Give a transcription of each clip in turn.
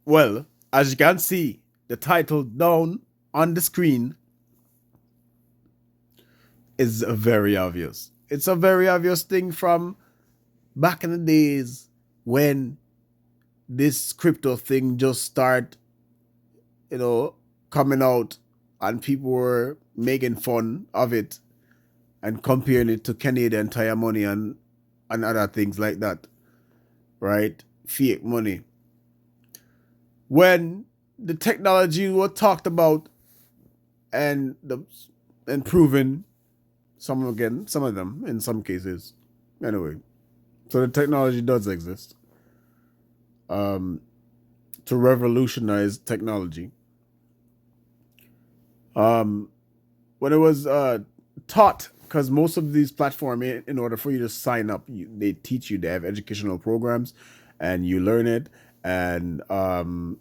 Well, as you can see, the title down on the screen is very obvious. It's a very obvious thing from back in the days when this crypto thing just started, you know, coming out and people were making fun of it and comparing it to Canadian Tire money and other things like that, right? Fiat money. When the technology was talked about and proven, some of them in some cases, anyway. So the technology does exist to revolutionize technology. When it was taught, because most of these platforms, in order for you to sign up, they teach you. They have educational programs, and you learn it, and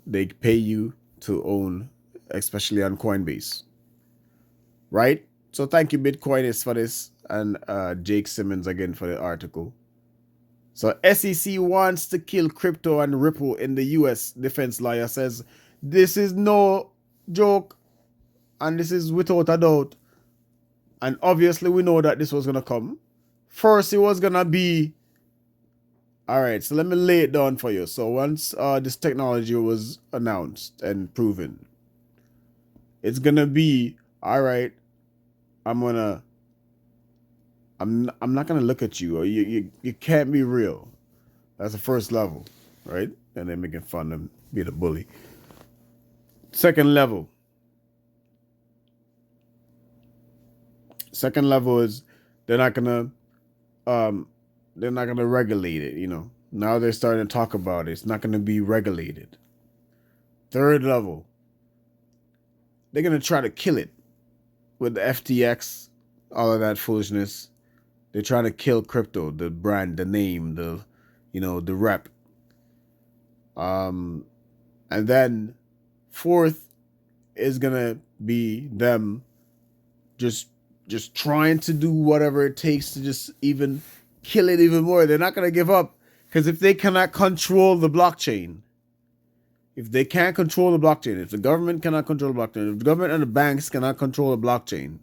they pay you to own, especially on Coinbase, right? So thank you, Bitcoinist, for this, and Jake Simmons again for the article. So SEC wants to kill crypto and Ripple in the U.S. Defense lawyer says this is no joke, and this is without a doubt. And obviously we know that this was going to come. First, it was going to be, all right, so let me lay it down for you. So once this technology was announced and proven, it's going to be, all right, I'm not going to look at you, or you can't be real. That's the first level, right? And they're making fun of being a bully. Second level is they're not gonna regulate it. You know, now they're starting to talk about it. It's not gonna be regulated. Third level, they're gonna try to kill it with the FTX, all of that foolishness. They're trying to kill crypto, the brand, the name, the rep. And then fourth is gonna be them just trying to do whatever it takes to just even kill it even more. They're not gonna give up, because if they cannot control the blockchain, if they can't control the blockchain, if the government cannot control the blockchain, if the government and the banks cannot control the blockchain,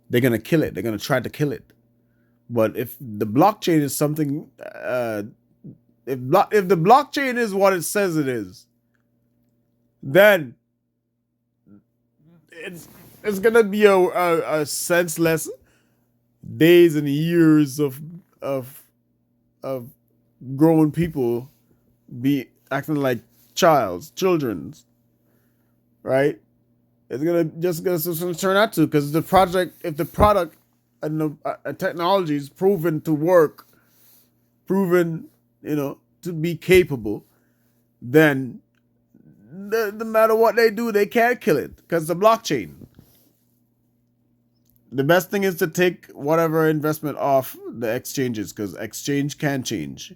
they're gonna kill it. They're gonna try to kill it. But if the blockchain is something, if the blockchain is what it says it is, then it's gonna be a senseless days and years of grown people be acting like children's, right? It's gonna turn out to, because if the product and the technology is proven to work, proven to be capable, then no matter what they do, they can't kill it, because the blockchain. The best thing is to take whatever investment off the exchanges, because exchange can change.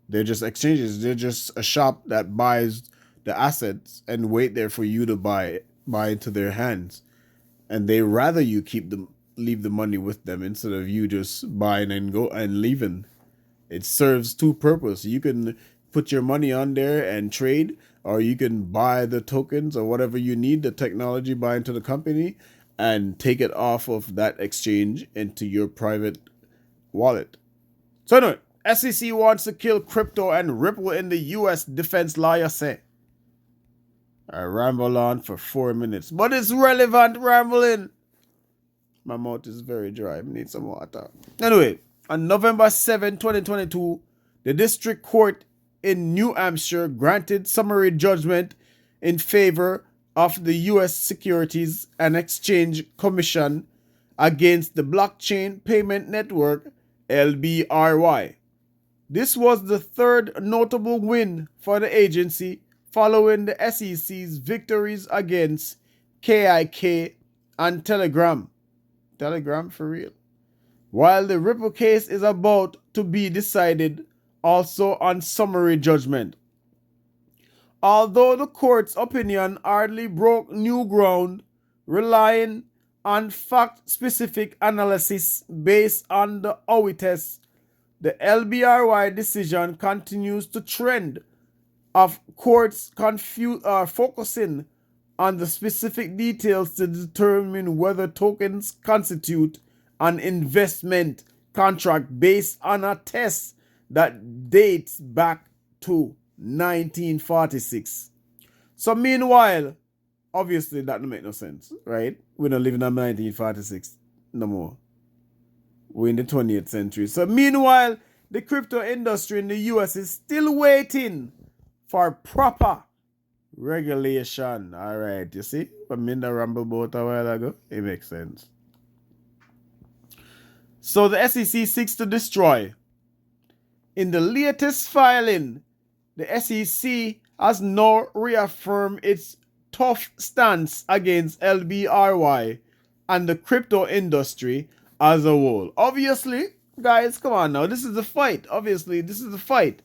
They're just exchanges. They're just a shop that buys the assets and wait there for you to buy into their hands. And they rather you leave the money with them instead of you just buying and go and leaving. It serves two purposes. You can put your money on there and trade, or you can buy the tokens or whatever you need, the technology, buy into the company, and take it off of that exchange into your private wallet. So anyway, SEC wants to kill crypto and Ripple in the U.S. Defense lawyer say. I ramble on for 4 minutes, but it's relevant rambling. My mouth is very dry. I need some water. Anyway, on November 7, 2022, the district court in New Hampshire granted summary judgment in favor of the U.S. Securities and Exchange Commission against the Blockchain Payment Network, LBRY. This was the third notable win for the agency following the SEC's victories against KIK and Telegram. Telegram for real. While the Ripple case is about to be decided also on summary judgment. Although the court's opinion hardly broke new ground, relying on fact-specific analysis based on the OE test, the LBRY decision continues to trend of courts focusing on the specific details to determine whether tokens constitute an investment contract based on a test that dates back to 1946. So meanwhile, obviously that don't make no sense, right? We're not living in 1946 no more. We're in the 20th century. So meanwhile, the crypto industry in the US is still waiting for proper regulation. All right, you see? I'm in the ramble boat a while ago. It makes sense. So the SEC seeks to destroy. In the latest filing, the SEC has now reaffirmed its tough stance against LBRY and the crypto industry as a whole. Obviously, guys, come on now. This is the fight. Obviously, this is the fight.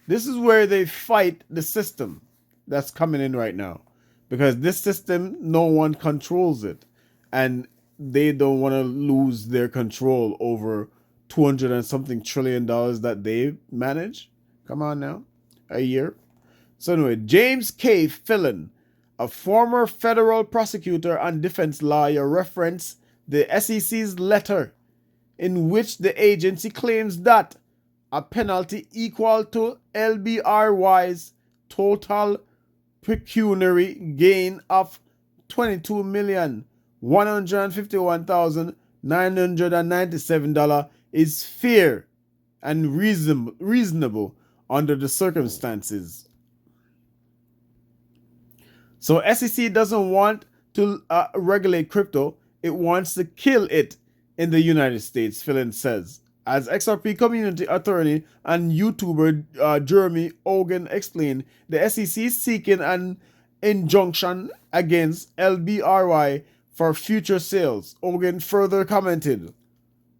This is where they fight the system that's coming in right now. Because this system, no one controls it. And they don't want to lose their control over 200 and something trillion dollars that they manage. Come on now. A year. So anyway, James K. Fillon, a former federal prosecutor and defense lawyer, referenced the SEC's letter in which the agency claims that a penalty equal to LBRY's total pecuniary gain of $22,151,997 is fair and reasonable under the circumstances. So SEC doesn't want to regulate crypto. It wants to kill it in the United States, Fillon says. As XRP community attorney and YouTuber Jeremy Ogan explained, the SEC is seeking an injunction against LBRY for future sales. Ogan further commented,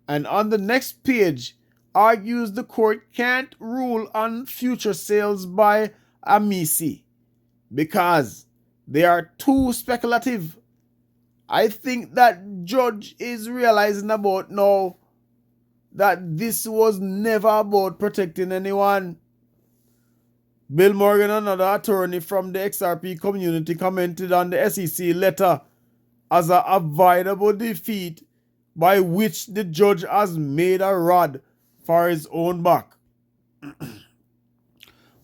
and on the next page, argues the court can't rule on future sales by Amici because they are too speculative. I think that judge is realizing about now that this was never about protecting anyone. Bill Morgan, another attorney from the XRP community, commented on the SEC letter as an avoidable defeat by which the judge has made a rod for his own back.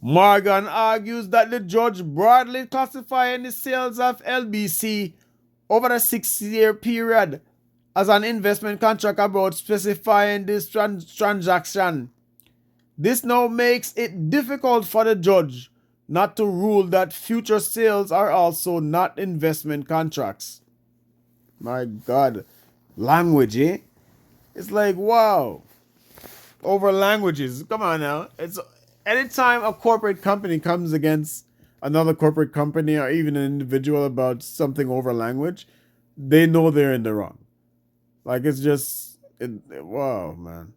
Morgan argues that the judge broadly classifying the sales of LBC over a 6-year period as an investment contract about specifying this transaction. This now makes it difficult for the judge not to rule that future sales are also not investment contracts. My God. Language, eh? It's like, wow. Over languages. Come on now. It's anytime a corporate company comes against another corporate company or even an individual about something over language, they know they're in the wrong. Like, it's just, wow, man.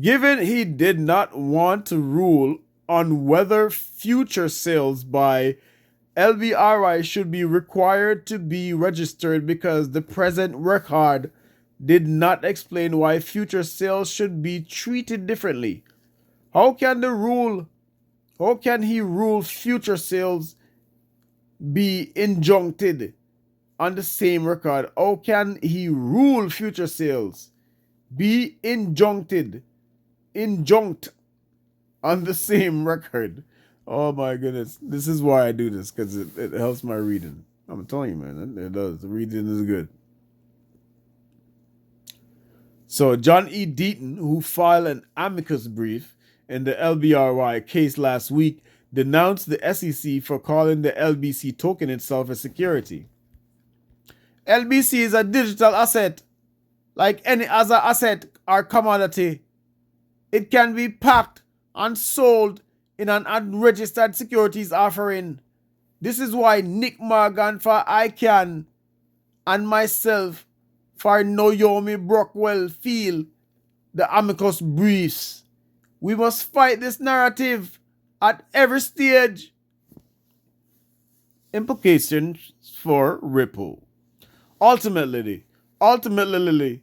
Given he did not want to rule on whether future sales by LBRY should be required to be registered because the present record did not explain why future sales should be treated differently. How can he rule future sales be injuncted on the same record? How can he rule future sales be injunct on the same record? Oh my goodness. This is why I do this, because it helps my reading. I'm telling you, man, it does. The reading is good. So John E. Deaton, who filed an amicus brief in the LBRY case last week, denounced the SEC for calling the LBC token itself a security. LBC is a digital asset, like any other asset or commodity. It can be packed and sold in an unregistered securities offering. This is why Nick Morgan for ICANN and myself for Naomi Brockwell feel the amicus briefs. We must fight this narrative at every stage. Implications for Ripple. Ultimately, the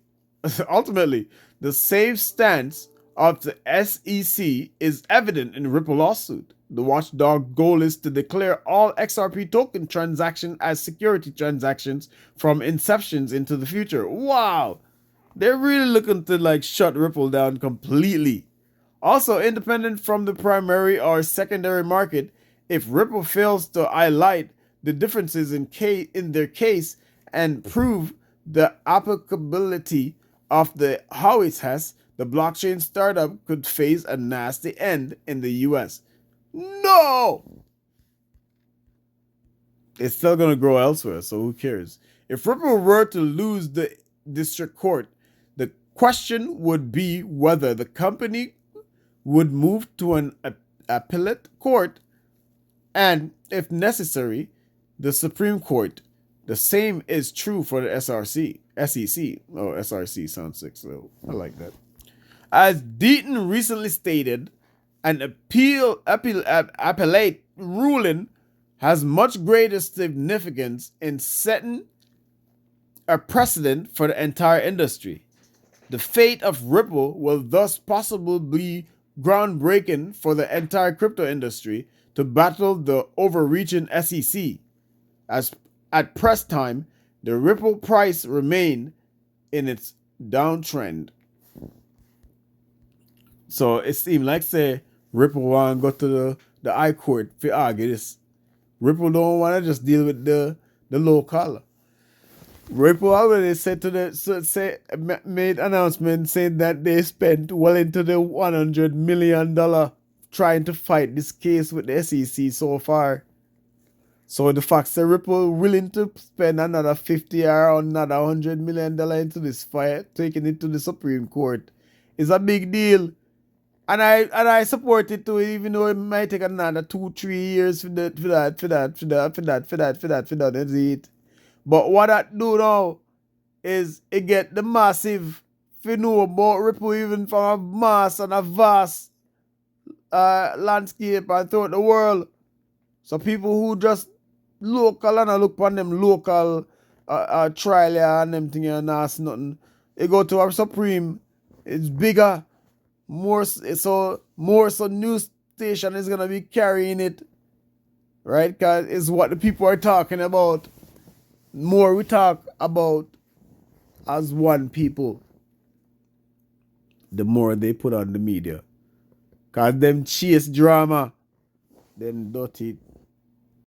safe stance of the SEC is evident in Ripple lawsuit. The watchdog goal is to declare all XRP token transactions as security transactions from inceptions into the future. Wow! They're really looking to like shut Ripple down completely. Also, independent from the primary or secondary market, if Ripple fails to highlight the differences in their case and prove the applicability of the Howey test, the blockchain startup could face a nasty end in the US. No! It's still going to grow elsewhere, so who cares? If Ripple were to lose the district court, the question would be whether the company would move to an appellate court and, if necessary, the Supreme Court. The same is true for the SEC. Oh, SRC sounds sick, so I like that. As Deaton recently stated, an appellate ruling has much greater significance in setting a precedent for the entire industry. The fate of Ripple will thus possibly be groundbreaking for the entire crypto industry to battle the overreaching SEC. As at press time, the Ripple price remained in its downtrend. So it seemed like say Ripple want to go to the high court for argue this. Ripple don't want to just deal with the local. Ripple already said made announcement saying that they spent well into the $100 million trying to fight this case with the SEC so far. So the fact that Ripple willing to spend another 50 or another $100 million into this fight, taking it to the Supreme Court, is a big deal. And I support it too, even though it might take another 2-3 years for that. But what I do now is it get the massive, if you know about Ripple, even from a mass and a vast landscape and throughout the world. So people who just local and I look upon them local trial and them thing and ask nothing, it go to our Supreme, it's bigger. More so news station is gonna be carrying it, right? Cause it's what the people are talking about. More we talk about as one people, the more they put on the media. Cause them chase drama, them dirty